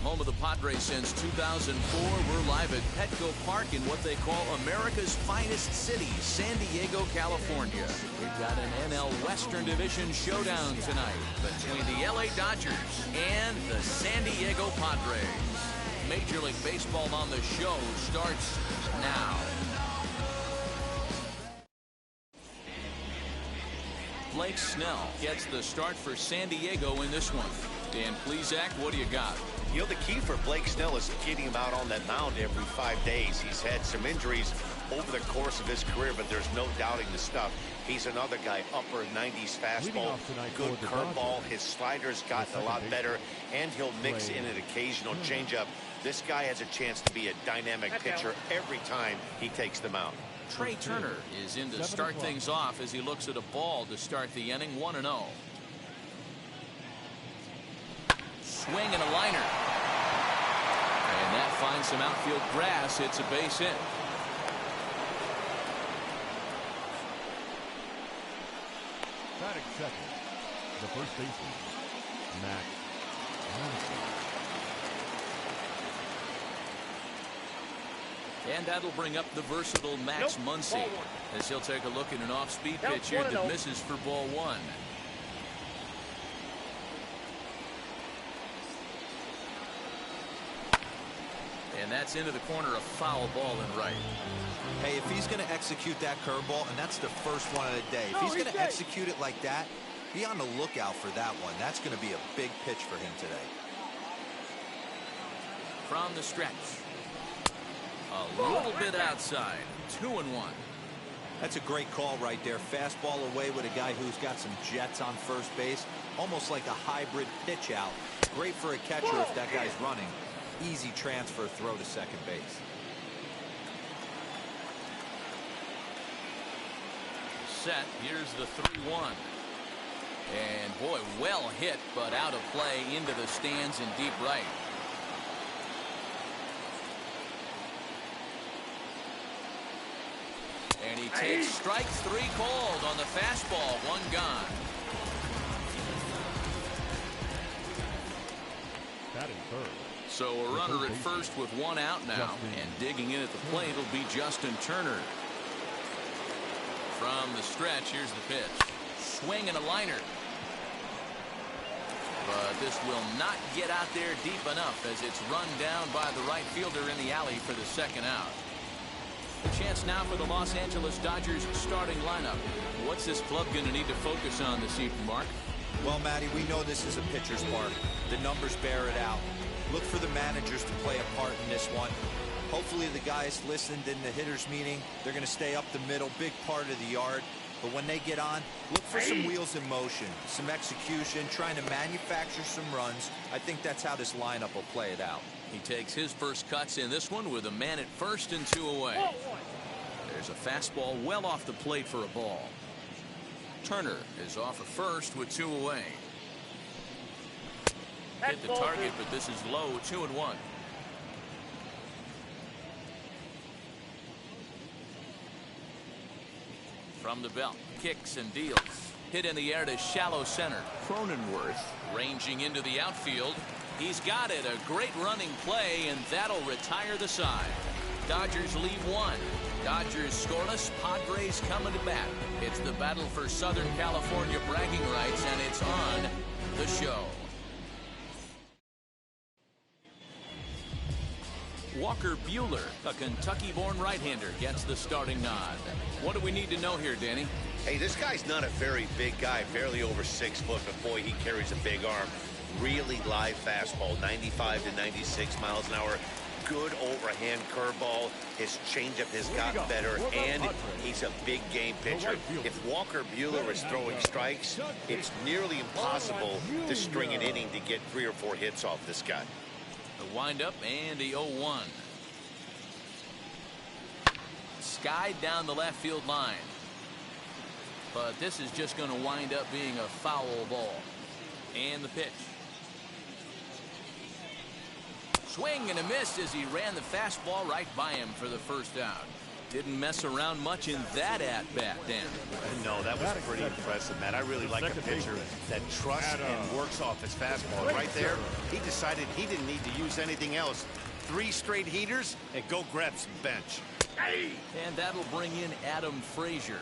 home of the Padres since 2004. We're live at Petco Park in what they call America's finest city, San Diego, California. We've got an NL Western Division showdown tonight between the LA Dodgers and the San Diego Padres. Major League Baseball on the show starts now. Blake Snell gets the start for San Diego in this one. Dan Plesac, what do you got? You know, the key for Blake Snell is getting him out on that mound every 5 days. He's had some injuries over the course of his career, but there's no doubting the stuff. He's another guy, upper 90s fastball, good curveball. His slider's gotten a lot better, and he'll mix in an occasional changeup. This guy has a chance to be a dynamic pitcher every time he takes the mound. Trey Turner is in to start things off as he looks at a ball to start the inning, 1-0. Swing and a liner. And that finds some outfield grass. It's a base hit. Batting second, the first baseman, Max Muncy. And that'll bring up the versatile Max Muncy as he'll take a look at an off-speed pitch here that misses for ball one. And that's into the corner, a foul ball in right. Hey, if he's going to execute that curveball, and that's the first one of the day, if he's going to execute it like that, be on the lookout for that one. That's going to be a big pitch for him today. From the stretch. A little bit outside. 2-1. That's a great call right there. Fastball away with a guy who's got some jets on first base. Almost like a hybrid pitch out. Great for a catcher if that guy's running. Easy transfer throw to second base. Set. Here's the 3-1. And boy, well hit, but out of play into the stands in deep right. And he takes strike three called on the fastball. One gone. Batting third. So a runner at first with one out now. And digging in at the plate will be Justin Turner. From the stretch, here's the pitch. Swing and a liner. But this will not get out there deep enough as it's run down by the right fielder in the alley for the second out. A chance now for the Los Angeles Dodgers starting lineup. What's this club going to need to focus on this evening, Mark? Well, Matty, we know this is a pitcher's park. The numbers bear it out. Look for the managers to play a part in this one. Hopefully the guys listened in the hitters meeting. They're going to stay up the middle, big part of the yard. But when they get on, look for some wheels in motion, some execution, trying to manufacture some runs. I think that's how this lineup will play it out. He takes his first cuts in this one with a man at first and two away. There's a fastball well off the plate for a ball. Turner is off at first with two away. Hit the target, but this is low. 2-1. From the belt, kicks and deals. Hit in the air to shallow center. Cronenworth ranging into the outfield. He's got it. A great running play, and that'll retire the side. Dodgers lead one. Dodgers scoreless. Padres coming to bat. It's the battle for Southern California bragging rights, and it's on the show. Walker Buehler, a Kentucky-born right-hander, gets the starting nod. What do we need to know here, Danny? Hey, this guy's not a very big guy, barely over 6 foot, but boy, he carries a big arm. Really live fastball, 95 to 96 miles an hour. Good overhand curveball. His changeup has gotten better, and he's a big game pitcher. If Walker Buehler is throwing strikes, it's nearly impossible to string an inning to get 3 or 4 hits off this guy. The windup and the 0-1. Skied down the left field line. But this is just going to wind up being a foul ball. And the pitch. Swing and a miss as he ran the fastball right by him for the first out. Didn't mess around much in that at-bat, Dan. No, that was pretty impressive, Matt. I really like a pitcher that trusts and works off his fastball. Right there, he decided he didn't need to use anything else. 3 straight heaters and go grab some bench. And that'll bring in Adam Frazier.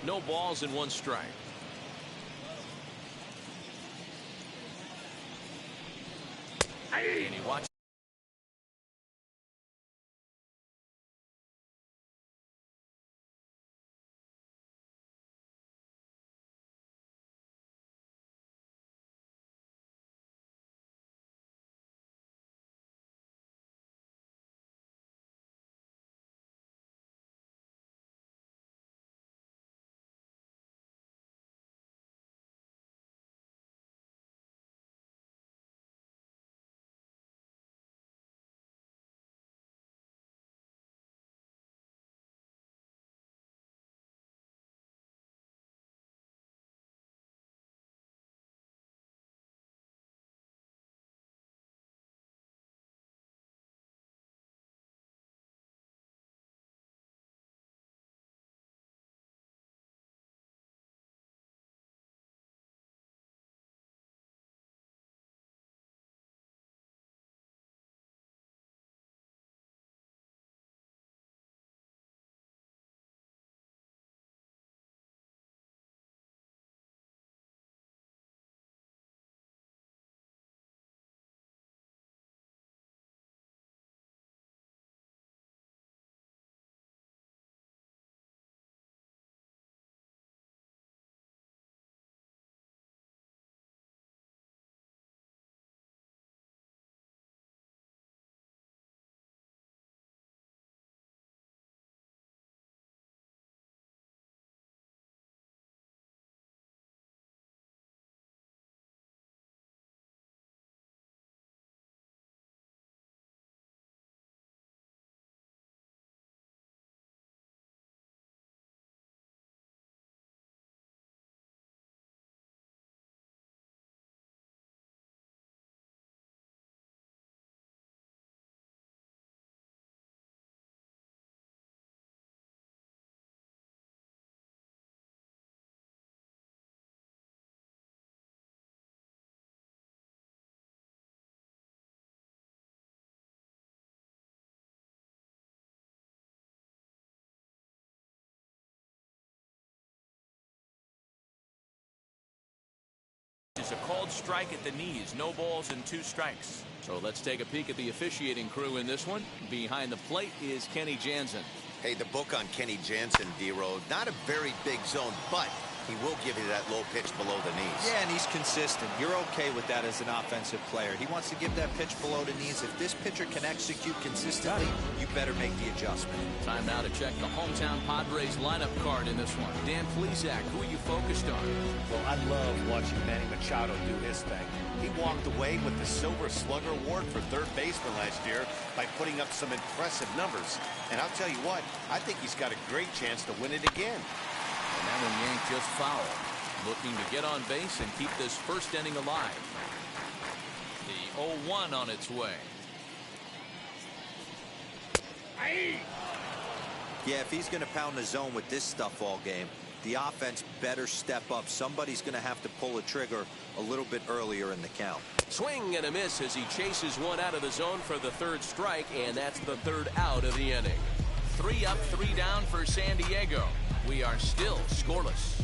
No balls and 1 strike. And he watches. A called strike at the knees. No balls and 2 strikes. So let's take a peek at the officiating crew in this one. Behind the plate is Kenny Jansen. Hey, the book on Kenny Jansen, D-Road, not a very big zone, but he will give you that low pitch below the knees. Yeah, and he's consistent. You're okay with that as an offensive player. He wants to give that pitch below the knees. If this pitcher can execute consistently, you better make the adjustment. Time now to check the hometown Padres lineup card in this one. Dan Plesac, who are you focused on? Well, I love watching Manny Machado do his thing. He walked away with the Silver Slugger Award for 3rd baseman last year by putting up some impressive numbers. And I'll tell you what, I think he's got a great chance to win it again. And that one yanked just foul. Looking to get on base and keep this first inning alive. The 0-1 on its way. Yeah, if he's going to pound the zone with this stuff all game, the offense better step up. Somebody's going to have to pull a trigger a little bit earlier in the count. Swing and a miss as he chases one out of the zone for the 3rd strike, and that's the 3rd out of the inning. 3 up, 3 down for San Diego. We are still scoreless.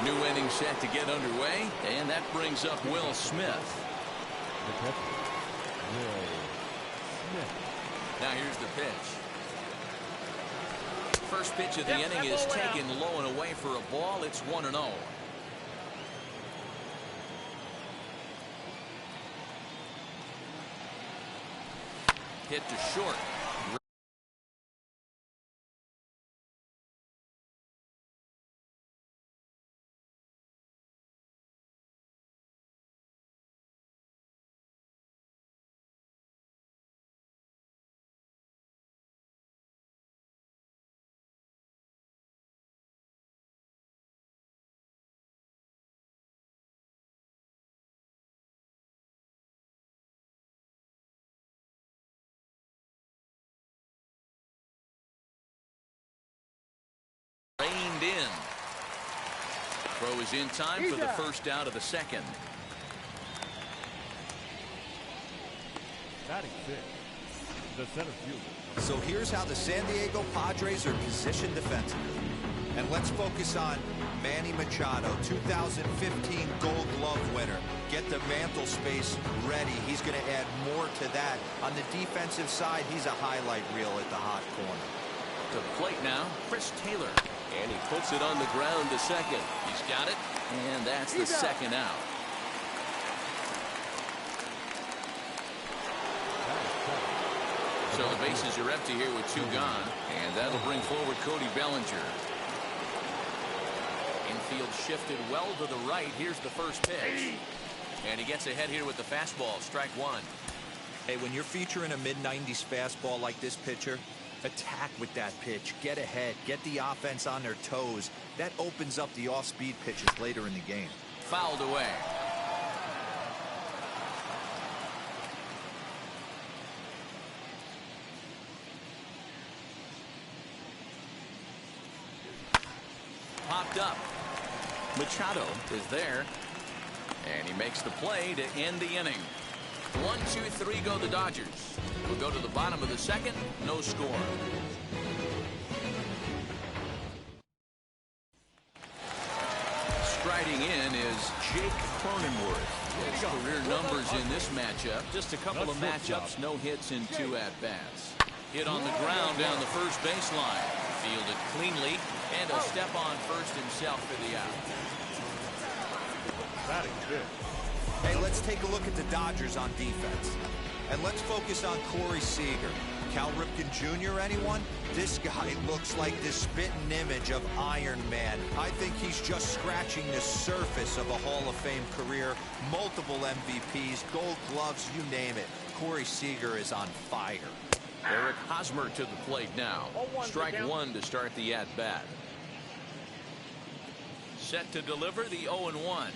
New inning set to get underway, and that brings up Will Smith. Now here's the pitch. First pitch of the inning is taken low and away for a ball. It's 1-0. Hit to short. Throw is in time for the first out of the second. Batting sixth, the center fielder. So here's how the San Diego Padres are positioned defensively. And let's focus on Manny Machado, 2015 Gold Glove winner. Get the mantle space ready. He's going to add more to that. On the defensive side, he's a highlight reel at the hot corner. To the plate now, Chris Taylor. And he puts it on the ground to second. He's got it, and that's the second out. So the bases are empty here with two gone, and that'll bring forward Cody Bellinger. Infield shifted well to the right. Here's the first pitch. And he gets ahead here with the fastball, strike one. Hey, when you're featuring a mid-90s fastball like this pitcher, attack with that pitch. Get ahead. Get the offense on their toes. That opens up the off-speed pitches later in the game. Fouled away. Popped up. Machado is there. And he makes the play to end the inning. 1, 2, 3 go the Dodgers. We'll go to the bottom of the second. No score. Striding in is Jake Cronenworth. His career numbers in this matchup. Just a couple of matchups. No hits in 2 at-bats. Hit on the ground down the first baseline. Fielded cleanly. And a step on first himself for the out. Batting fifth. Hey, let's take a look at the Dodgers on defense. And let's focus on Corey Seager. Cal Ripken Jr., anyone? This guy looks like the spitting image of Iron Man. I think he's just scratching the surface of a Hall of Fame career. Multiple MVPs, Gold Gloves, you name it. Corey Seager is on fire. Eric Hosmer to the plate now. Strike one to start the at-bat. Set to deliver the 0-1.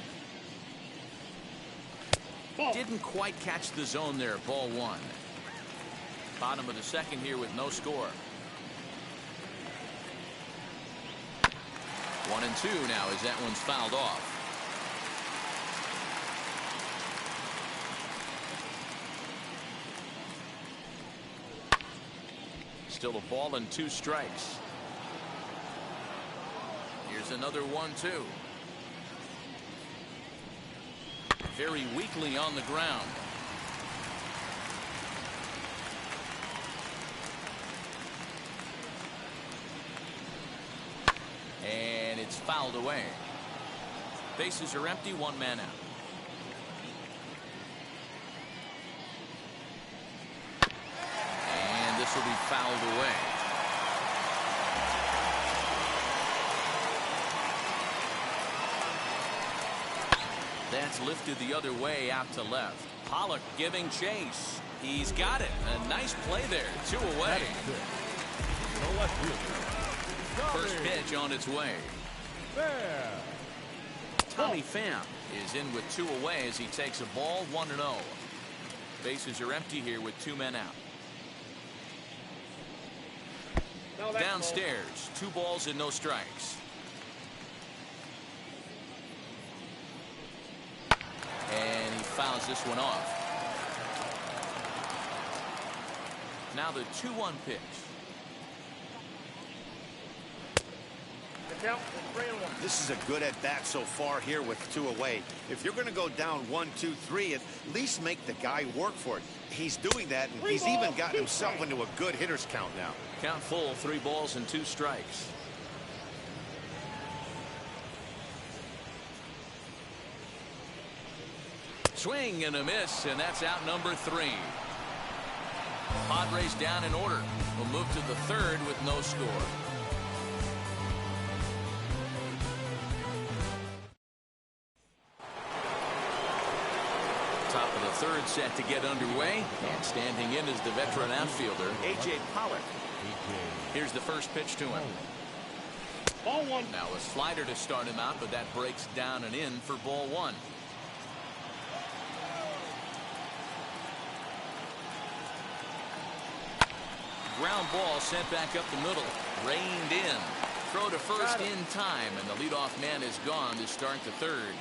Didn't quite catch the zone there. Ball one. Bottom of the second here with no score. 1-2 now as that one's fouled off. Still a ball and 2 strikes. Here's another 1-2. Very weakly on the ground. And it's fouled away. Bases are empty, 1 man out. And this will be fouled away. That's lifted the other way out to left. Pollock giving chase. He's got it. A nice play there. 2 away. No left fielder. First pitch on its way. There. Tommy Pham is in with 2 away as he takes a ball 1-0. Bases are empty here with 2 men out. Downstairs, 2 balls and no strikes. And he fouls this one off. Now the 2-1 pitch. This is a good at bat so far here with 2 away. If you're going to go down 1, 2, 3, at least make the guy work for it. He's doing that, and he's even gotten himself into a good hitter's count now. Count full, 3 balls and 2 strikes. Swing and a miss, and that's out number 3. Padres down in order. We'll move to the 3rd with no score. Top of the 3rd set to get underway, and standing in is the veteran outfielder A.J. Pollock. Here's the first pitch to him. Ball 1. Now a slider to start him out, but that breaks down and in for ball 1. Ground ball sent back up the middle. Reined in. throw to first in time, and the leadoff man is gone to start the third.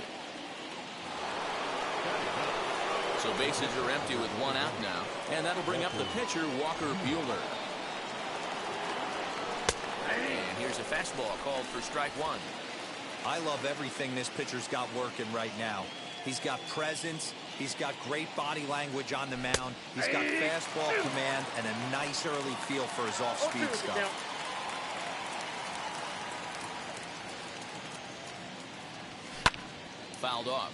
So bases are empty with one out now, and that'll bring up the pitcher, Walker Buehler. And here's a fastball called for strike one. I love everything this pitcher's got working right now. He's got presence. He's got great body language on the mound. He's got fastball command and a nice early feel for his off-speed stuff. Fouled off.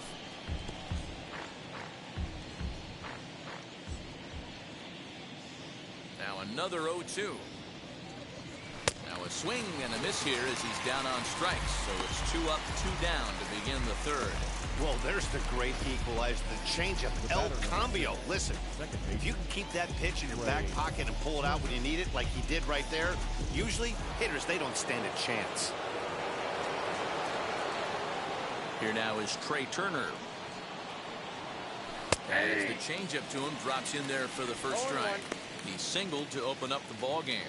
Now another 0-2. Now a swing and a miss here as he's down on strikes. So it's 2 up, 2 down to begin the third. Well, there's the great equalizer, the changeup, El Cambio. Listen, if you can keep that pitch in your back pocket and pull it out when you need it, like he did right there, usually hitters, they don't stand a chance. Here now is Trey Turner. As the changeup to him drops in there for the first strike. He singled to open up the ball game.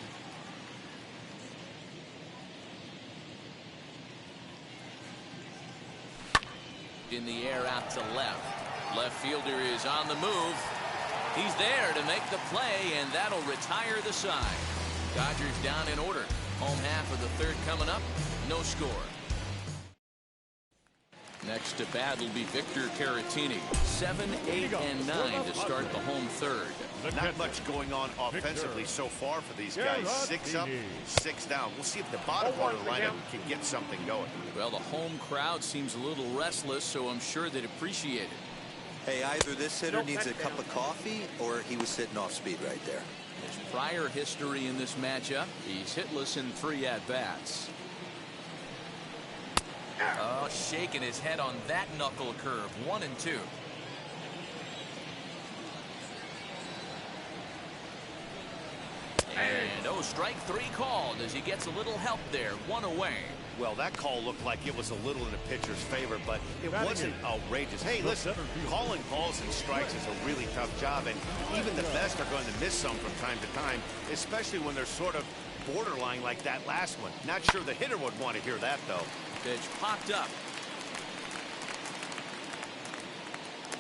In the air out to left. Left fielder is on the move. He's there to make the play, and that'll retire the side. Dodgers down in order. Home half of the third coming up. No score. Next to bat will be Victor Caratini. 7, 8, and 9 to start the home third. Not much going on offensively so far for these guys. 6 up, 6 down. We'll see if the bottom part of the lineup can get something going. Well, the home crowd seems a little restless, so I'm sure they'd appreciate it. Hey, either this hitter needs a cup of coffee or he was sitting off speed right there. His prior history in this matchup, he's hitless in 3 at-bats. Oh, shaking his head on that knuckle curve. 1 and 2. And strike 3 called as he gets a little help there. 1 away. Well, that call looked like it was a little in the pitcher's favor, but it wasn't outrageous. Hey, listen, calling balls and strikes is a really tough job, and even the best are going to miss some from time to time, especially when they're sort of borderline like that last one. Not sure the hitter would want to hear that, though. Pitch popped up.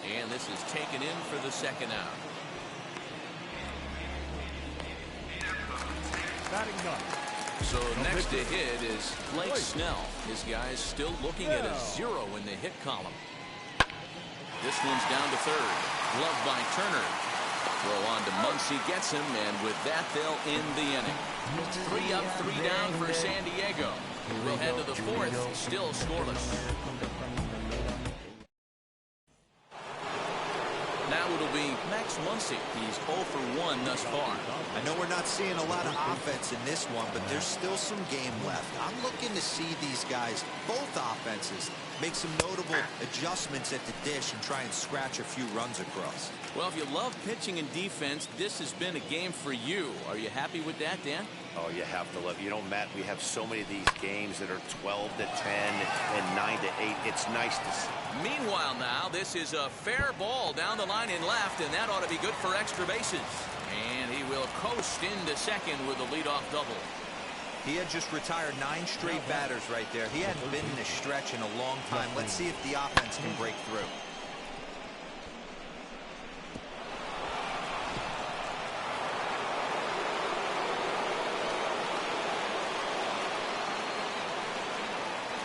And this is taken in for the second out. So next to hit is Blake Snell. His guy's still looking at a 0 in the hit column. This one's down to third. Gloved by Turner. Throw on to Muncy, gets him, and with that they'll end the inning. 3 up, 3 down for San Diego. We'll head to the fourth, still scoreless. Now it'll be Max Muncy. He's 0 for 1 thus far. I know we're not seeing a lot of offense in this one, but there's still some game left. I'm looking to see these guys, both offenses, make some notable adjustments at the dish and try and scratch a few runs across. Well, if you love pitching and defense, this has been a game for you. Are you happy with that, Dan? Oh, you have to love. You know, Matt, we have so many of these games that are 12 to 10 and 9 to 8. It's nice to see. Meanwhile now, this is a fair ball down the line in left, and that ought to be good for extra bases. And he will coast into second with a leadoff double. He had just retired 9 straight batters right there. He hadn't been in a stretch in a long time. Let's see if the offense can break through.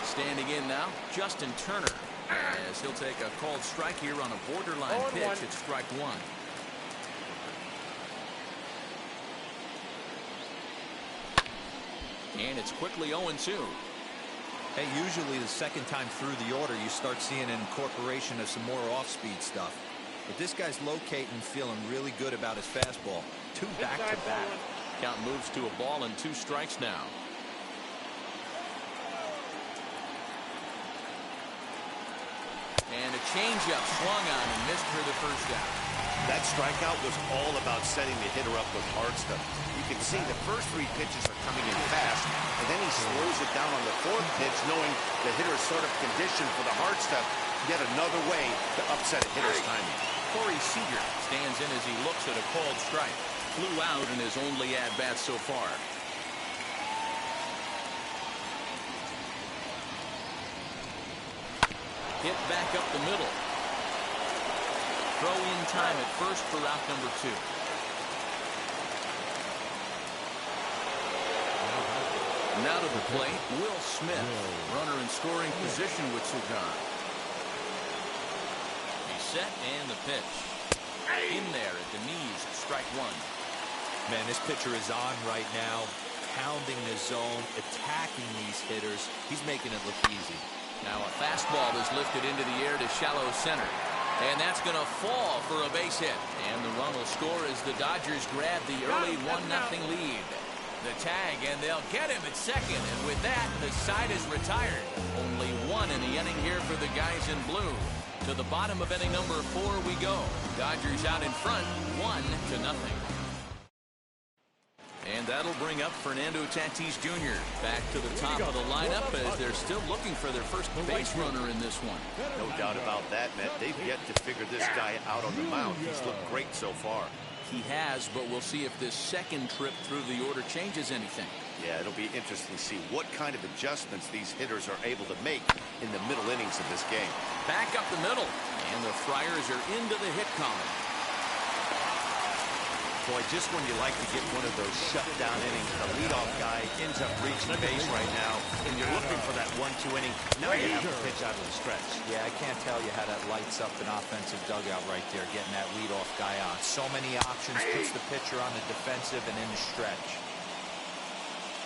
Standing in now, Justin Turner, as he'll take a called strike here on a borderline pitch at strike 1. And it's quickly 0-2. Hey, usually the second time through the order, you start seeing an incorporation of some more off-speed stuff. But this guy's locating, feeling really good about his fastball. 2 back-to-back. Count moves to a ball and 2 strikes now. And a changeup swung on and missed for the first out. That strikeout was all about setting the hitter up with hard stuff. You can see the first 3 pitches are coming in fast, and then he slows it down on the 4th pitch, knowing the hitter is sort of conditioned for the hard stuff. Yet another way to upset a hitter's timing. Corey Seager stands in as he looks at a called strike. Flew out in his only at-bat so far. Hit back up the middle. Throw in time at first for route number 2. Now to the plate, Will Smith. Runner in scoring position with Cigar. He's set and the pitch. In there at the knees, strike 1. Man, this pitcher is on right now, pounding the zone, attacking these hitters. He's making it look easy. Now a fastball is lifted into the air to shallow center. And that's going to fall for a base hit. And the run will score as the Dodgers grab the early 1-0 lead. The tag, and they'll get him at second. And with that, the side is retired. Only 1 in the inning here for the guys in blue. To the bottom of inning number 4 we go. Dodgers out in front, 1-0. And that'll bring up Fernando Tatis Jr. back to the top of the lineup as they're still looking for their first base runner in this one. No doubt about that, Matt. They've yet to figure this guy out on the mound. He's looked great so far. He has, but we'll see if this second trip through the order changes anything. Yeah, it'll be interesting to see what kind of adjustments these hitters are able to make in the middle innings of this game. Back up the middle, and the Friars are into the hit column. Boy, just when you like to get one of those shutdown innings, the leadoff guy ends up reaching base right now, and you're looking for that 1-2 inning. Now you have to pitch out of the stretch. Yeah, I can't tell you how that lights up an offensive dugout right there, getting that leadoff guy on. So many options, puts the pitcher on the defensive and in the stretch.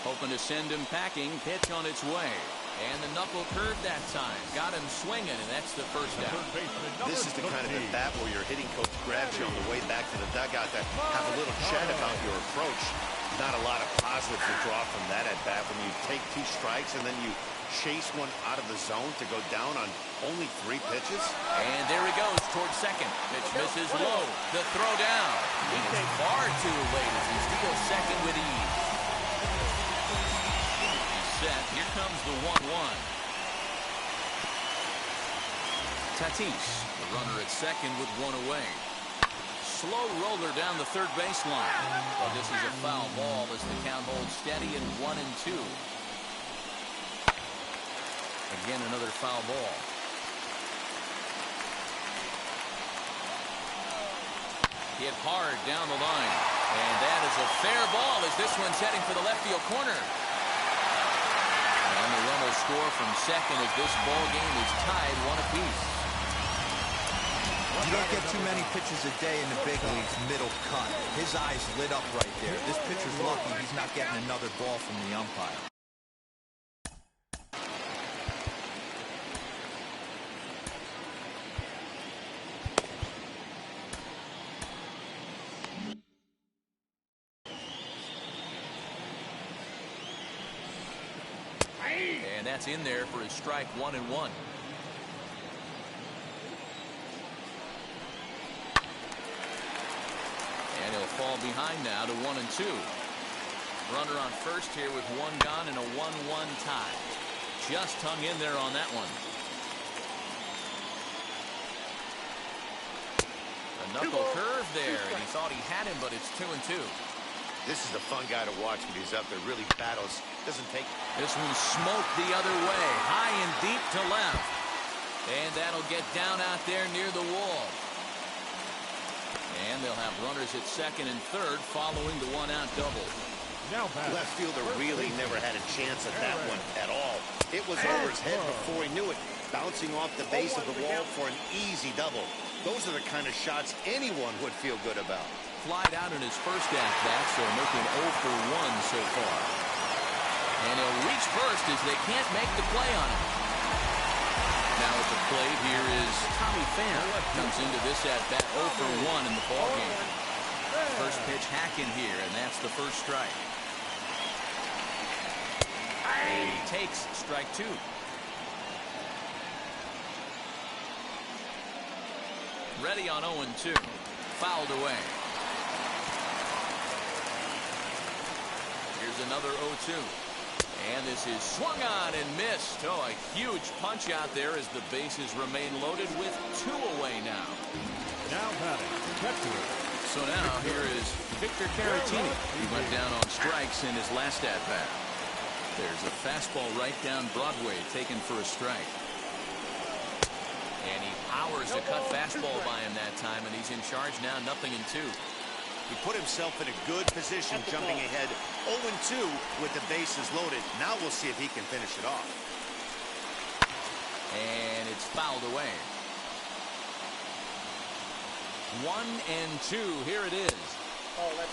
Hoping to send him packing, pitch on its way. And the knuckle curve that time. Got him swinging, and that's the first out. This is the kind of at bat where your hitting coach grabs you on the way back to the dugout to have a little chat about your approach. Not a lot of positive to draw from that at bat when you take 2 strikes and then you chase one out of the zone to go down on only 3 pitches. And there he goes towards second. Pitch misses low. The throw down. And it's far too late as he steals second with ease. Set. Here comes the 1-1. Tatis, the runner at second with 1 away. Slow roller down the third baseline. But this is a foul ball as the count holds steady in 1-2. Again, another foul ball. Hit hard down the line. And that is a fair ball as this one's heading for the left field corner. And the run will score from second as this ball game is tied 1 apiece. You don't get too many pitches a day in the big leagues middle cut. His eyes lit up right there. This pitcher's lucky he's not getting another ball from the umpire. And that's in there for his strike 1-1. And he'll fall behind now to 1-2. Runner on first here with 1 gone and a 1-1 tie. Just hung in there on that one. A knuckle curve there, and he thought he had him, but it's 2-2. This is a fun guy to watch when he's up there. Really battles. Doesn't take. This one smoked the other way. High and deep to left. And that'll get down out there near the wall. And they'll have runners at second and third following the 1-out double. Now left fielder really never had a chance at that one at all. It was over his head before he knew it. Bouncing off the base of the wall for an easy double. Those are the kind of shots anyone would feel good about. Flied out in his first at-bat, so making 0 for 1 so far. And he'll reach first as they can't make the play on him. Now at the plate here is Tommy Pham. Comes into this at-bat 0 for 1 in the ballgame. First pitch hacking here, and that's the first strike. And he takes strike 2. Ready on 0-2. Fouled away. Here's another 0-2. And this is swung on and missed. Oh, a huge punch out there as the bases remain loaded with 2 away now. Now batting, catcher. So now here is Victor Caratini. He went down on strikes in his last at-bat. There's a fastball right down Broadway taken for a strike. And he powers a cut fastball by him that time, and he's in charge now, 0-2. He put himself in a good position, jumping ahead 0-2 with the bases loaded. Now we'll see if he can finish it off. And it's fouled away. 1-2. Here it is.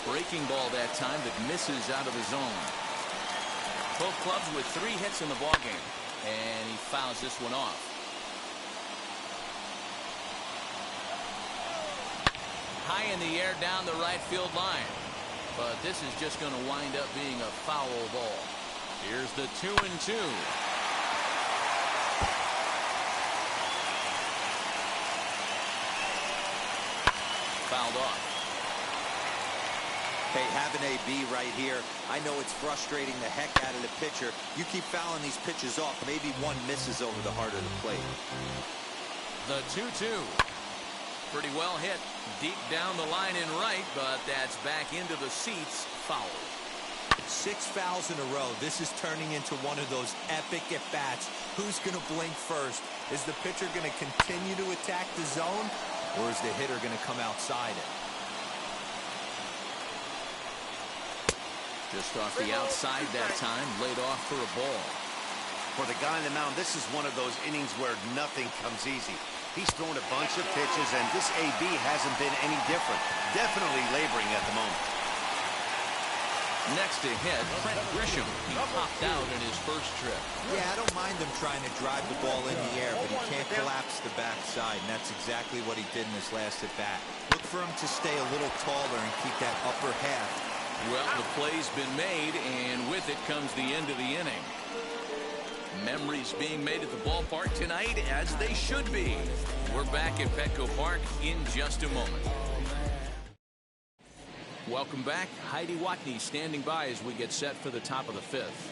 Breaking ball that time that misses out of the zone. Both clubs with 3 hits in the ballgame. And he fouls this one off. High in the air down the right field line. But this is just going to wind up being a foul ball. Here's the 2-2. Fouled off. Hey, have an AB right here. I know it's frustrating the heck out of the pitcher. You keep fouling these pitches off. Maybe one misses over the heart of the plate. The 2-2. Pretty well hit deep down the line in right, but that's back into the seats. Foul. 6 fouls in a row. This is turning into one of those epic at-bats. Who's going to blink first? Is the pitcher going to continue to attack the zone, or is the hitter going to come outside it? Just off the outside that time, laid off for a ball. For the guy on the mound, this is one of those innings where nothing comes easy. He's thrown a bunch of pitches, and this AB hasn't been any different. Definitely laboring at the moment. Next to hit, Trent Grisham. He popped out in his first trip. Yeah, I don't mind him trying to drive the ball in the air, but he can't collapse the backside, and that's exactly what he did in his last at-bat. Look for him to stay a little taller and keep that upper half. Well, the play's been made, and with it comes the end of the inning. Memories being made at the ballpark tonight, as they should be. We're back at Petco Park in just a moment. Welcome back. Heidi Watney standing by as we get set for the top of the 5th.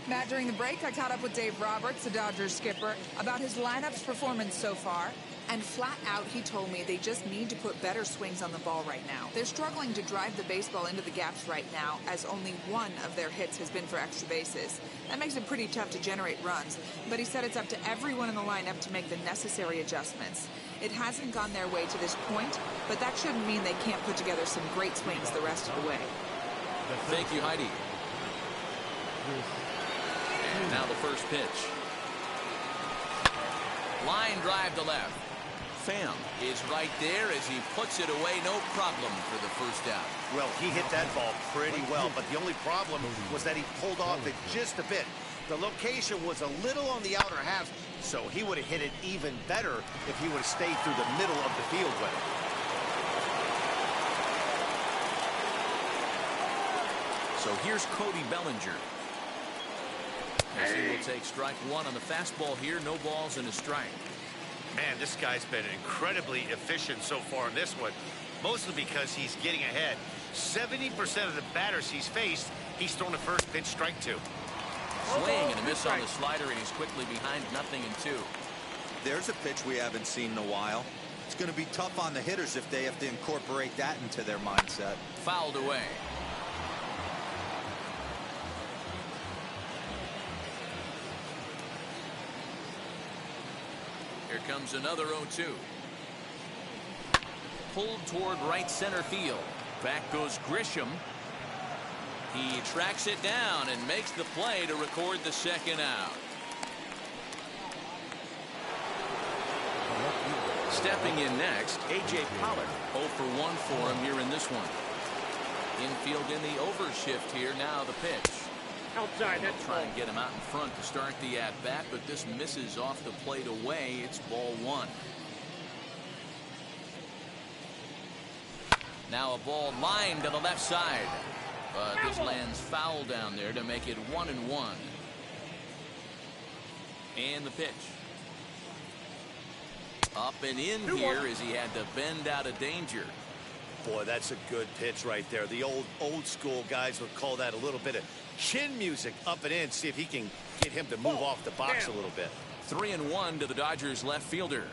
Matt, during the break, I caught up with Dave Roberts, the Dodgers skipper, about his lineup's performance so far. And flat out, he told me they just need to put better swings on the ball right now. They're struggling to drive the baseball into the gaps right now, as only one of their hits has been for extra bases. That makes it pretty tough to generate runs, but he said it's up to everyone in the lineup to make the necessary adjustments. It hasn't gone their way to this point, but that shouldn't mean they can't put together some great swings the rest of the way. Thank you, Heidi. And now the first pitch. Line drive to left. Pham is right there as he puts it away, no problem for the first out. Well, he hit that ball pretty well, but the only problem was that he pulled off it just a bit. The location was a little on the outer half, so he would have hit it even better if he would have stayed through the middle of the field with it. So here's Cody Bellinger. As he will take strike 1 on the fastball here, no balls and a strike. Man, this guy's been incredibly efficient so far in this one, mostly because he's getting ahead. 70% of the batters he's faced, he's thrown a first pitch strike to. Swing and a miss on the slider, and he's quickly behind 0-2. There's a pitch we haven't seen in a while. It's going to be tough on the hitters if they have to incorporate that into their mindset. Fouled away. Here comes another 0-2. Pulled toward right center field. Back goes Grisham. He tracks it down and makes the play to record the second out. Stepping in next, A.J. Pollock. 0 for 1 for him here in this one. Infield in the overshift here. Now the pitch. Outside, that's Try and get him out in front to start the at-bat, but this misses off the plate away. It's ball 1. Now a ball lined to the left side. But this lands foul down there to make it 1-1. And the pitch. Up and in here as he had to bend out of danger. Boy, that's a good pitch right there. The old school guys would call that a little bit of chin music. Up and in, see if he can get him to move off the box a little bit. 3-1 to the Dodgers left fielder.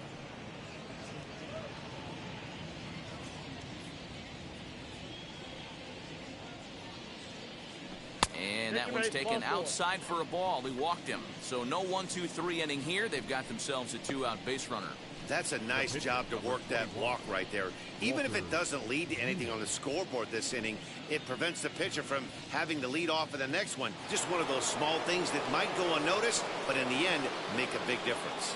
And that one's taken outside for a ball. He walked him. So no 1-2-3 inning here. They've got themselves a 2-out base runner. That's a nice job to work that walk right there. Even if it doesn't lead to anything on the scoreboard this inning, it prevents the pitcher from having to lead off of the next one. Just one of those small things that might go unnoticed, but in the end, make a big difference.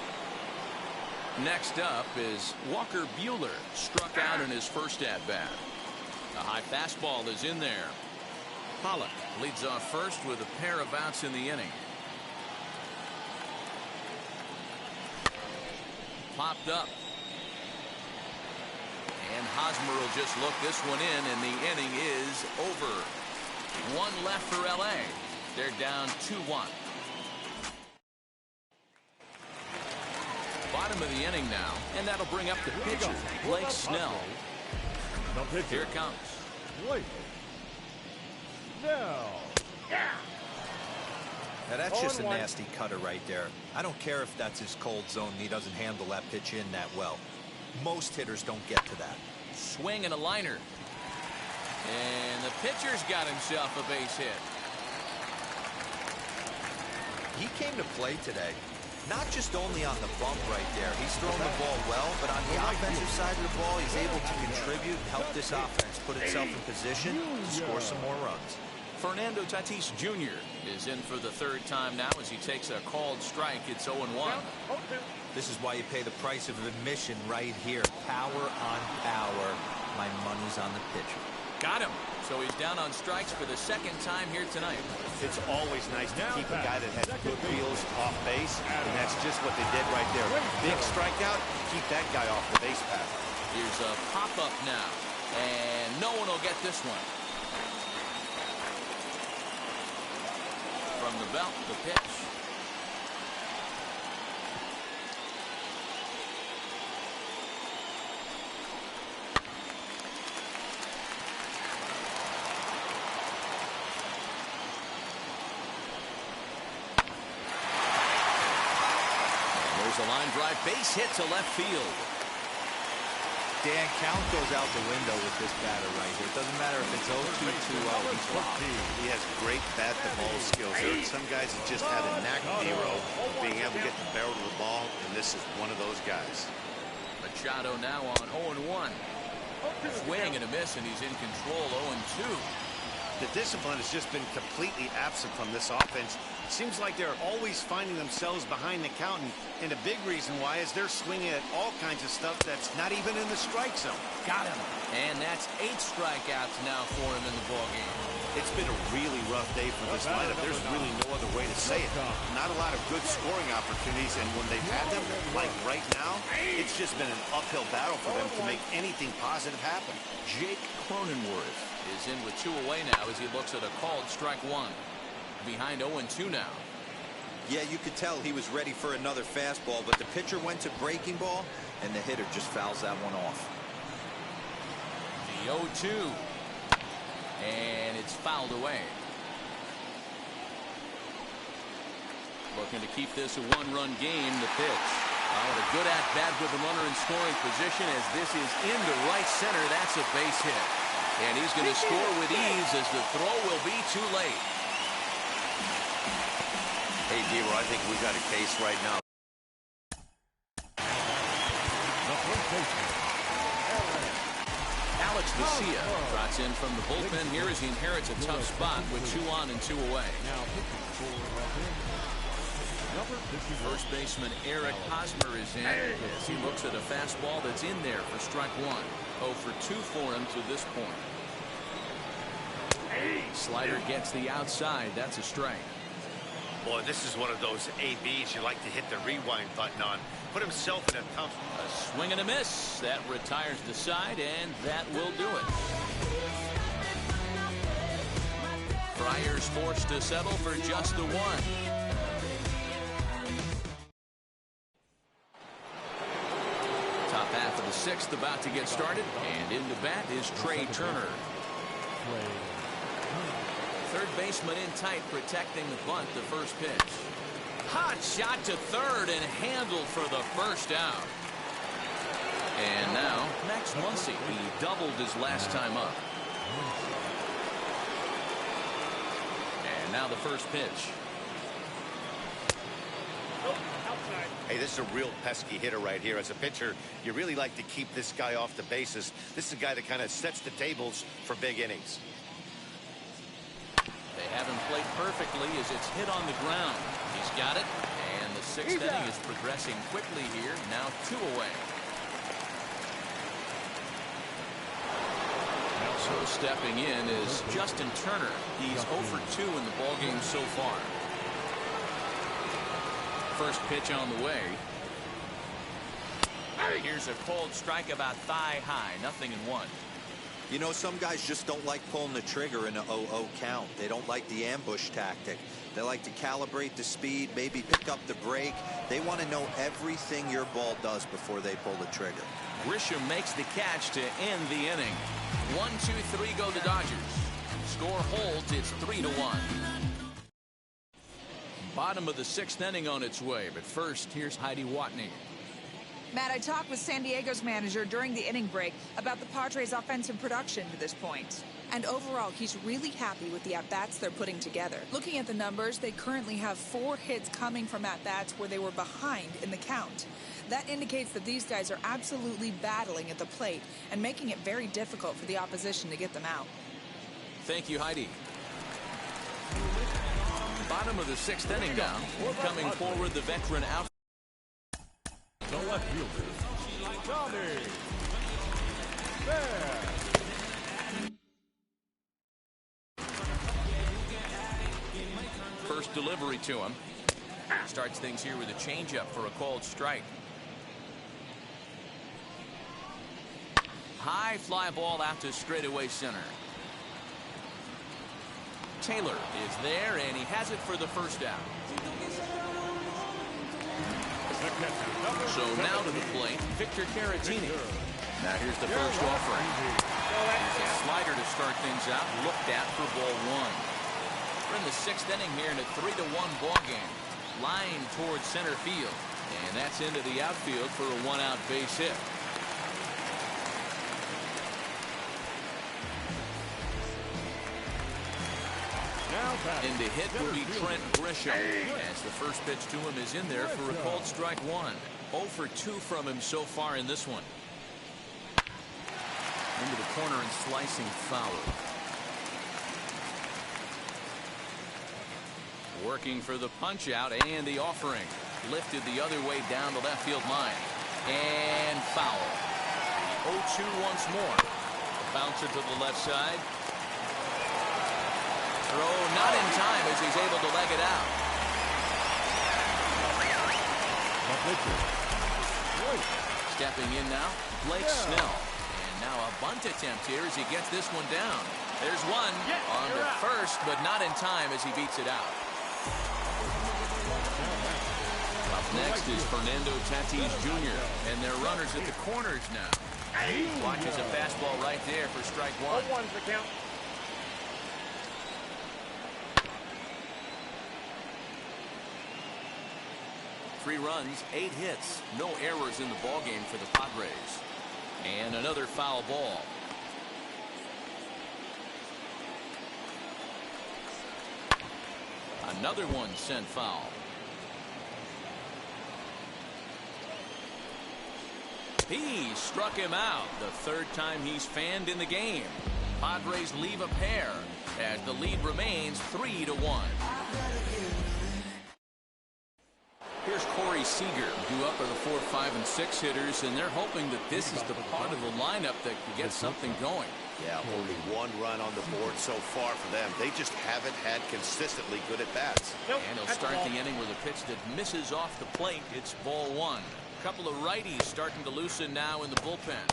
Next up is Walker Buehler, struck out in his first at-bat. A high fastball is in there. Pollock leads off first with a pair of outs in the inning. Popped up. And Hosmer will just look this one in, and the inning is over. One left for LA. They're down 2-1. Bottom of the inning now, and that'll bring up the pitcher, Blake Snell. Here it comes. Blake Snell. Now that's just a nasty cutter right there. I don't care if that's his cold zone and he doesn't handle that pitch in that well. Most hitters don't get to that. Swing and a liner. And the pitcher's got himself a base hit. He came to play today, not just only on the bump right there. He's throwing the ball well, but on the offensive side of the ball, he's able to contribute and help this offense put itself in position to score some more runs. Fernando Tatis Jr. is in for the third time now as he takes a called strike. It's 0-1. This is why you pay the price of admission right here. Power on power. My money's on the pitcher. Got him. So he's down on strikes for the second time here tonight. It's always nice to keep a guy that has good feels off base, and that's just what they did right there. Big strikeout, keep that guy off the base path. Here's a pop-up now, and no one will get this one. From the belt, the pitch. There's a line drive, base hit to left field. Dan, count goes out the window with this batter right here. It doesn't matter if it's 0-2, 2-0. He's blocked. He has great bat-to-ball skills. There are some guys that just have a knack, Nero, of being able to get the barrel of the ball, and this is one of those guys. Machado now on 0-1. Swing and a miss, and he's in control. 0-2. The discipline has just been completely absent from this offense. It seems like they're always finding themselves behind the count, and a big reason why is they're swinging at all kinds of stuff that's not even in the strike zone. Got him. And that's 8 strikeouts now for him in the ballgame. It's been a really rough day for this lineup. There's really no other way to say it. Not a lot of good scoring opportunities, and when they've had them, like right now, it's just been an uphill battle for them to make anything positive happen. Jake Cronenworth is in with 2 away now as he looks at a called strike 1. Behind 0-2 now. Yeah, you could tell he was ready for another fastball, but the pitcher went to breaking ball, and the hitter just fouls that one off. The 0-2. And it's fouled away. Looking to keep this a 1-run game. The pitch. With a good at-bat with the runner in scoring position as this is into right center. That's a base hit. And he's going to score with ease as the throw will be too late. Hey, Deaver, I think we got a case right now. Alex Vesia trots in from the bullpen here as he inherits a tough spot with 2 on and 2 away. First baseman Eric Hosmer is in as he looks at a fastball that's in there for strike 1. 0 for 2 for him to this point. Slider gets the outside. That's a strike. Boy, this is one of those ABs you like to hit the rewind button on. Put himself in a tough... A swing and a miss. That retires the side, and that will do it. Friars forced to settle for just the 1. Top half of the 6th about to get started, and into bat is Trey Turner. Third baseman in tight, protecting the bunt. The first pitch. Hot shot to third and handled for the first out. And now Max Muncy. He doubled his last time up. And Now the first pitch. Hey, this is a real pesky hitter right here. As a pitcher, you really like to keep this guy off the bases. This is a guy that kind of sets the tables for big innings. They have him played perfectly as it's hit on the ground. He's got it, and the sixth inning is progressing quickly here. Now 2 away. So stepping in is Justin Turner. He's 0 for 2 in the ballgame so far. First pitch on the way. Here's a cold strike about thigh high. 0-1. You know, some guys just don't like pulling the trigger in a 0-0 count. They don't like the ambush tactic. They like to calibrate the speed, maybe pick up the break. They want to know everything your ball does before they pull the trigger. Grisham makes the catch to end the inning. 1-2-3 go the Dodgers. Score holds. It's 3-1. Bottom of the 6th inning on its way, but first here's Heidi Watney. Matt, I talked with San Diego's manager during the inning break about the Padres' offensive production to this point. And overall, he's really happy with the at-bats they're putting together. Looking at the numbers, they currently have 4 hits coming from at-bats where they were behind in the count. That indicates that these guys are absolutely battling at the plate and making it very difficult for the opposition to get them out. Thank you, Heidi. Bottom of the 6th inning now. Coming forward, the veteran out. The left fielder, Tommy. There. First delivery to him. Starts things here with a changeup for a called strike. High fly ball out to straightaway center. Taylor is there, and he has it for the first out. So now to the plate, Victor Caratini. Now here's the first offering. Here's a slider to start things out, looked at for ball 1. We're in the 6th inning here in a 3-1 ball game. Line towards center field, and that's into the outfield for a 1-out base hit. And the hit will be Trent Grisham, as the first pitch to him is in there for a called strike 1. 0 for 2 from him so far in this one. Into the corner and slicing foul. Working for the punch out and the offering. Lifted the other way down the left field line. And foul. 0-2 once more. Bouncer to the left side. Throw not in time as he's able to leg it out. Stepping in now, Blake Snell. And now a bunt attempt here as he gets this one down. There's one on the first, but not in time as he beats it out. Up next is Fernando Tatis Jr. And they're runners at the corners now. Watches a fastball right there for strike 1. 0-1's the count. Three runs, 8 hits, no errors in the ballgame for the Padres. And another foul ball. Another one sent foul. He struck him out, the 3rd time he's fanned in the game. Padres leave a pair as the lead remains 3-1. Here's Corey Seager, who up are the 4, 5, and 6 hitters, and they're hoping that this is the part of the lineup that can get something going. Yeah, only 1 run on the board so far for them. They just haven't had consistently good at-bats. And he'll start the inning with a pitch that misses off the plate. It's ball 1. A couple of righties starting to loosen now in the bullpen.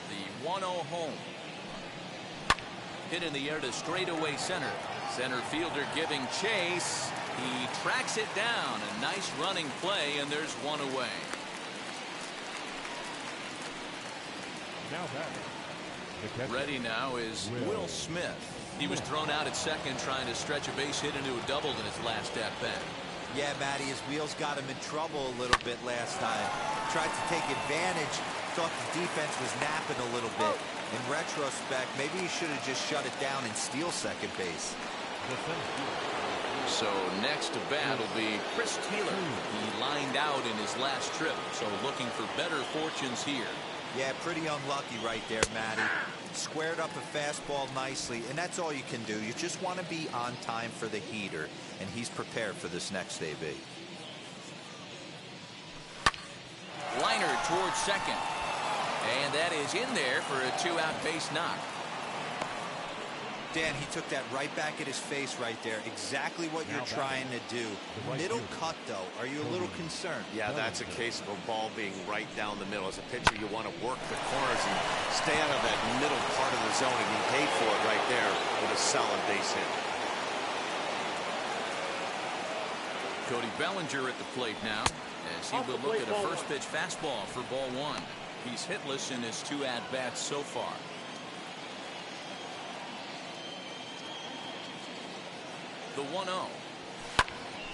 The 1-0 home. Hit in the air to straightaway center. Center fielder giving chase. He tracks it down. A nice running play, and there's 1 away. Ready now is Will Smith. He was thrown out at second trying to stretch a base hit into a double in his last at-bat. Yeah, Matty, his wheels got him in trouble a little bit last time. Tried to take advantage. Thought the defense was napping a little bit. In retrospect, maybe he should have just shut it down and steal second base. So next to bat will be Chris Taylor. He lined out in his last trip, so looking for better fortunes here. Yeah, pretty unlucky right there, Matty. Squared up a fastball nicely, and that's all you can do. You just want to be on time for the heater, and he's prepared for this next AB. Liner towards second. And that is in there for a 2-out base knock. Dan, he took that right back at his face right there. Exactly what you're trying to do. Middle cut, though. Are you a little concerned? Yeah, that's a case of a ball being right down the middle. As a pitcher, you want to work the corners and stay out of that middle part of the zone, and he paid for it right there with a solid base hit. Cody Bellinger at the plate now, as he will look at a first pitch fastball for ball one. He's hitless in his 2 at-bats so far. The 1-0.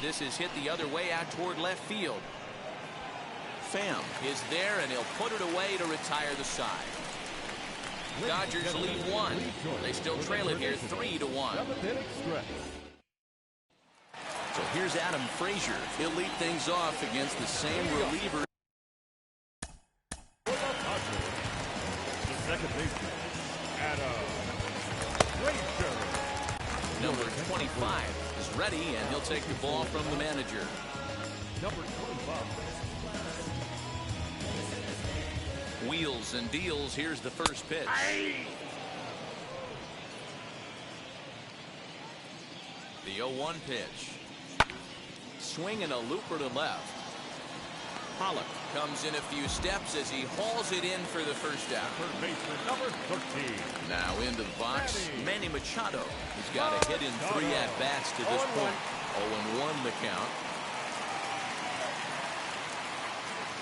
This is hit the other way out toward left field. Pham is there, and he'll put it away to retire the side. Dodgers lead 1. They still trail it here 3-1. So here's Adam Frazier. He'll lead things off against the same reliever. The second baseman, Adam Frazier. Number 25 is ready, and he'll take the ball from the manager. Number 25. Wheels and deals. Here's the first pitch. The 0-1 pitch. Swing and a looper to left. Pollock comes in a few steps as he hauls it in for the first out. Third baseman, number 13. Now into the box, Manny Machado. He's got a hit in 3 at-bats to this point. 0-1 the count.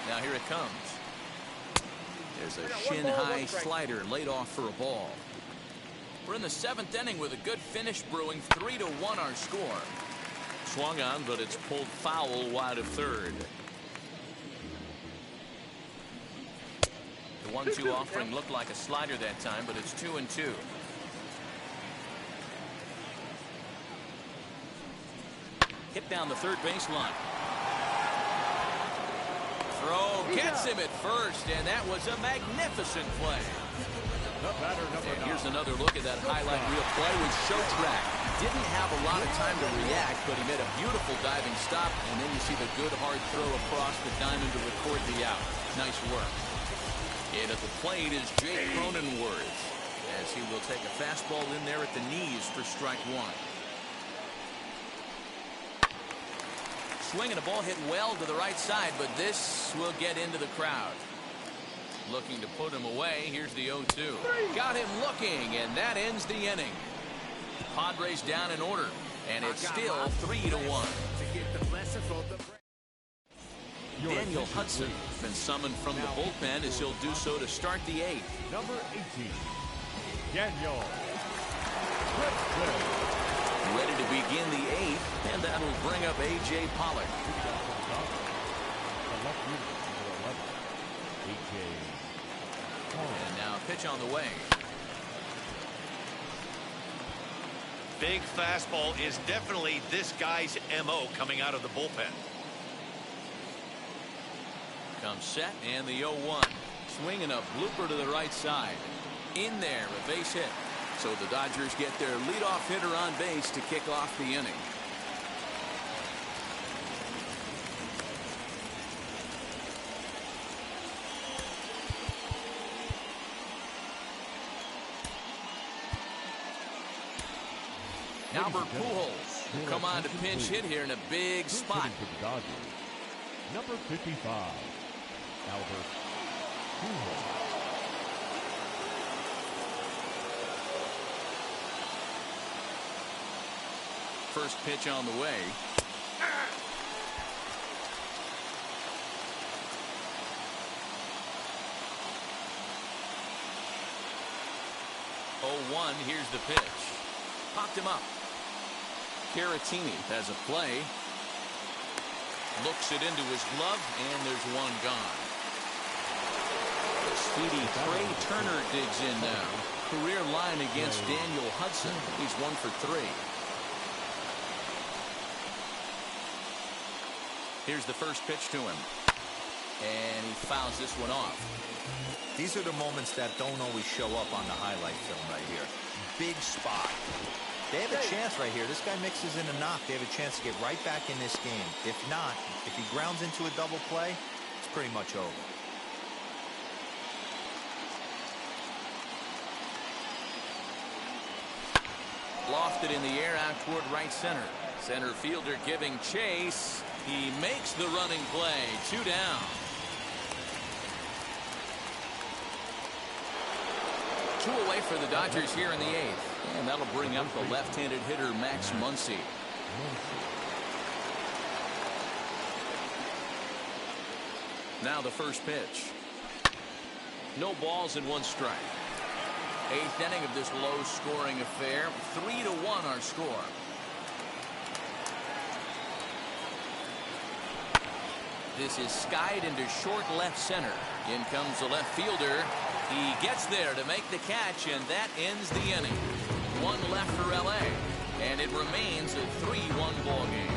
Now here it comes. There's a shin-high slider laid off for a ball. We're in the 7th inning with a good finish brewing. 3-1 our score. Swung on, but it's pulled foul wide of third. The 1-2 offering looked like a slider that time, but it's 2-2. Hit down the third baseline. Throw gets him at first, and that was a magnificent play. And here's another look at that highlight reel play with Show Track. Didn't have a lot of time to react, but he made a beautiful diving stop, and then you see the good hard throw across the diamond to record the out. Nice work. And at the plate is Jake Cronenworth, as he will take a fastball in there at the knees for strike 1. Swinging a ball hit well to the right side, but this will get into the crowd. Looking to put him away. Here's the 0-2. Got him looking, and that ends the inning. Padres down in order, and it's still 3-1. Daniel Hudson has been summoned from the bullpen, as he'll do so to start the 8th. Number 18, Daniel Hudson. Ready to begin the 8th, and that will bring up A.J. Pollock. And now a pitch on the way. Big fastball is definitely this guy's MO coming out of the bullpen. Comes set, and the 0-1. Swinging a blooper to the right side. In there, a base hit. So the Dodgers get their leadoff hitter on base to kick off the inning. Albert Pujols will come on to pinch hit here in a big spot. Number 55, Albert Pujols. First pitch on the way. Oh, 1, here's the pitch. Popped him up. Caratini has a play. Looks it into his glove, and there's one gone. Speedy Trey Turner digs in now. Career line against Daniel Hudson. He's 1 for 3. Here's the first pitch to him. And he fouls this one off. These are the moments that don't always show up on the highlight film right here. Big spot. They have a chance right here. This guy mixes in a knock. They have a chance to get right back in this game. If not, if he grounds into a double play, it's pretty much over. Lofted in the air out toward right center. Center fielder giving chase. He makes the running play. 2 down. 2 away for the Dodgers here in the 8th. And that'll bring up the left-handed hitter Max Muncy. Now the first pitch. No balls and 1 strike. 8th inning of this low-scoring affair. 3-1 our score. This is skied into short left center. In comes the left fielder. He gets there to make the catch, and that ends the inning. 1 left for LA, and it remains a 3-1 ball game.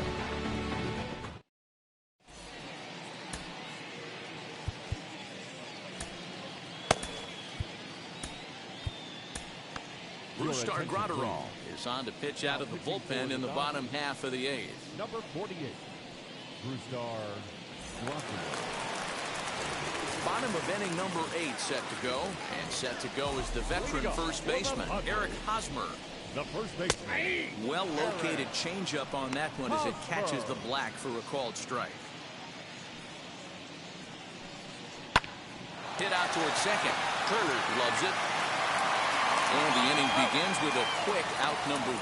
Brustar Graterol is on to pitch out of the bullpen in the bottom half of the 8th. Number 48, Brustar Graterol. Bottom of inning number 8 set to go, and set to go is the veteran first baseman Eric Hosmer. The first baseman. Well located changeup on that one as it catches the black for a called strike. Hit out towards second. Turner loves it. And the inning begins with a quick out number 1.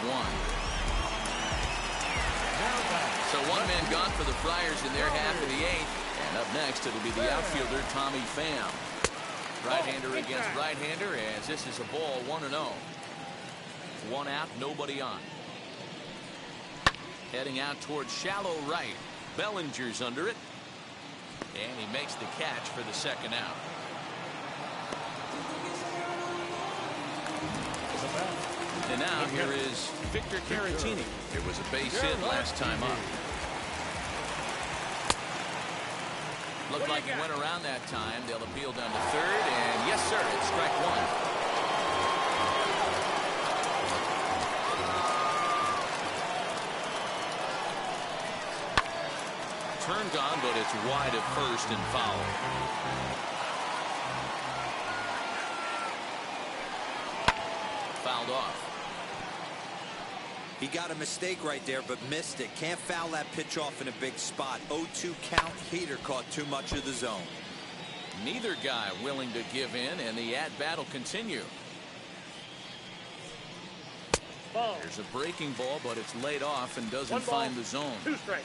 So 1 man gone for the Friars in their half of the 8th. And up next, it'll be the outfielder, Tommy Pham. Right-hander against right-hander, as this is a ball 1-0. 1 out, nobody on. Heading out towards shallow right. Bellinger's under it. And he makes the catch for the second out. And now here is Victor Caratini. It was a base hit last time up. Looked like he went around that time. They'll appeal down to third, and yes, sir, it's strike 1. Turned on, but it's wide at first and foul. Fouled off. He got a mistake right there, but missed it. Can't foul that pitch off in a big spot. 0-2 count. Heater caught too much of the zone. Neither guy willing to give in, and the at-bat will continue. There's a breaking ball, but it's laid off and doesn't find the zone. 2 strikes.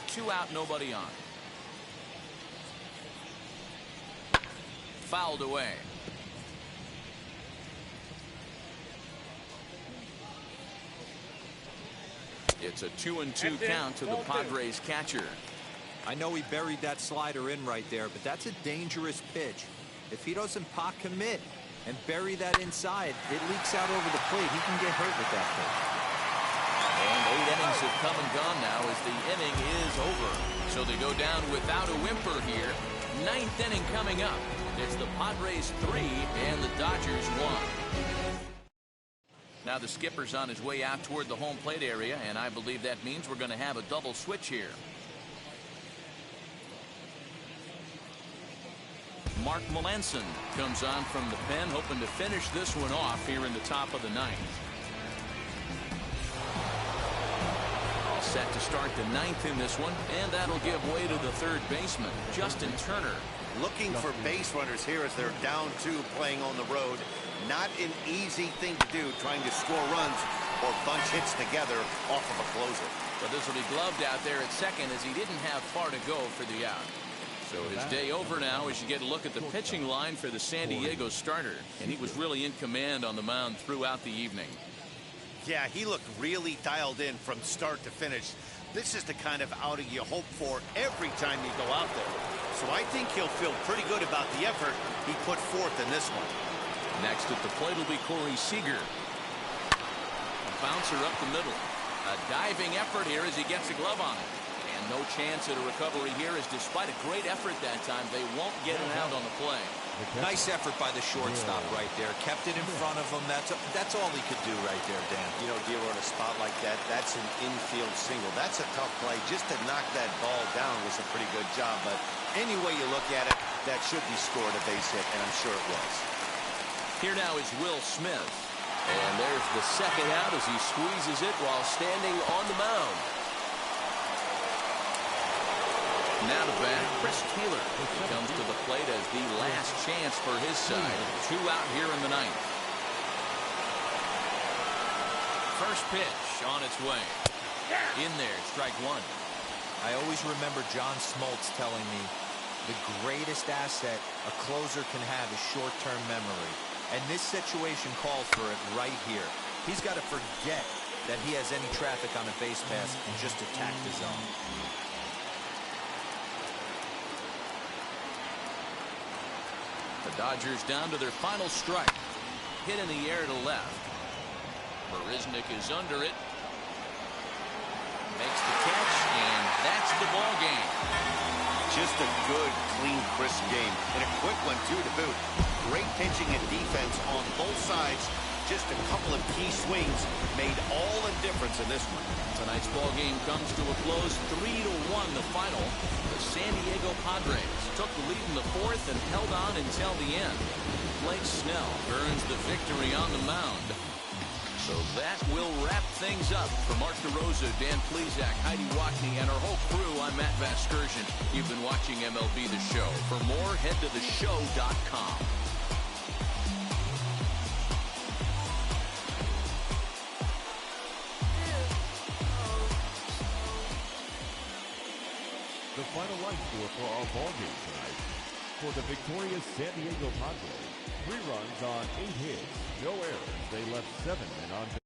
2 out, nobody on. Fouled away. It's a 2-2 count to the Padres catcher. I know he buried that slider in right there, but that's a dangerous pitch. If he doesn't pot commit and bury that inside, it leaks out over the plate. He can get hurt with that pitch. And 8 innings have come and gone now as the inning is over. So they go down without a whimper here. 9th inning coming up. It's the Padres 3 and the Dodgers 1. Now the skipper's on his way out toward the home plate area, and I believe that means we're going to have a double switch here. Mark Melanson comes on from the pen, hoping to finish this one off here in the top of the 9th. All set to start the 9th in this one, and that'll give way to the third baseman, Justin Turner. Looking for base runners here as they're down 2 playing on the road. Not an easy thing to do, trying to score runs or bunch hits together off of a closer. But this will be gloved out there at second as he didn't have far to go for the out. So his day over now as you get a look at the pitching line for the San Diego starter. And he was really in command on the mound throughout the evening. Yeah, he looked really dialed in from start to finish. This is the kind of outing you hope for every time you go out there. So I think he'll feel pretty good about the effort he put forth in this one. Next at the plate will be Corey Seager. A bouncer up the middle. A diving effort here as he gets a glove on it. And no chance at a recovery here, as despite a great effort that time, they won't get an out on the play. Nice effort by the shortstop right there. Kept it in front of him. That's all he could do right there, Dan. You know, D'Lo, in a spot like that, that's an infield single. That's a tough play. Just to knock that ball down was a pretty good job. But any way you look at it, that should be scored a base hit, and I'm sure it was. Here now is Will Smith. And there's the second out as he squeezes it while standing on the mound. Now to bat, Chris Taylor. He comes to the plate as the last chance for his side. 2 out here in the ninth. First pitch on its way. In there, strike 1. I always remember John Smoltz telling me the greatest asset a closer can have is short-term memory. And this situation calls for it right here. He's got to forget that he has any traffic on a base pass and just attack the zone. The Dodgers down to their final strike. Hit in the air to left. Marisnik is under it. Makes the catch, and that's the ball game. Just a good, clean, crisp game. And a quick one, too, to boot. Great pitching and defense on both sides. Just a couple of key swings made all the difference in this one. Tonight's ball game comes to a close, 3-1 the final. The San Diego Padres took the lead in the fourth and held on until the end. Blake Snell earns the victory on the mound. So that will wrap things up. For Mark DeRosa, Dan Plesac, Heidi Watney, and our whole crew, I'm Matt Vasgersian. You've been watching MLB The Show. For more, head to theshow.com. The final line score for our ball game tonight. For the victorious San Diego Padres, 3 runs on 8 hits, no errors. They left 7 men on base.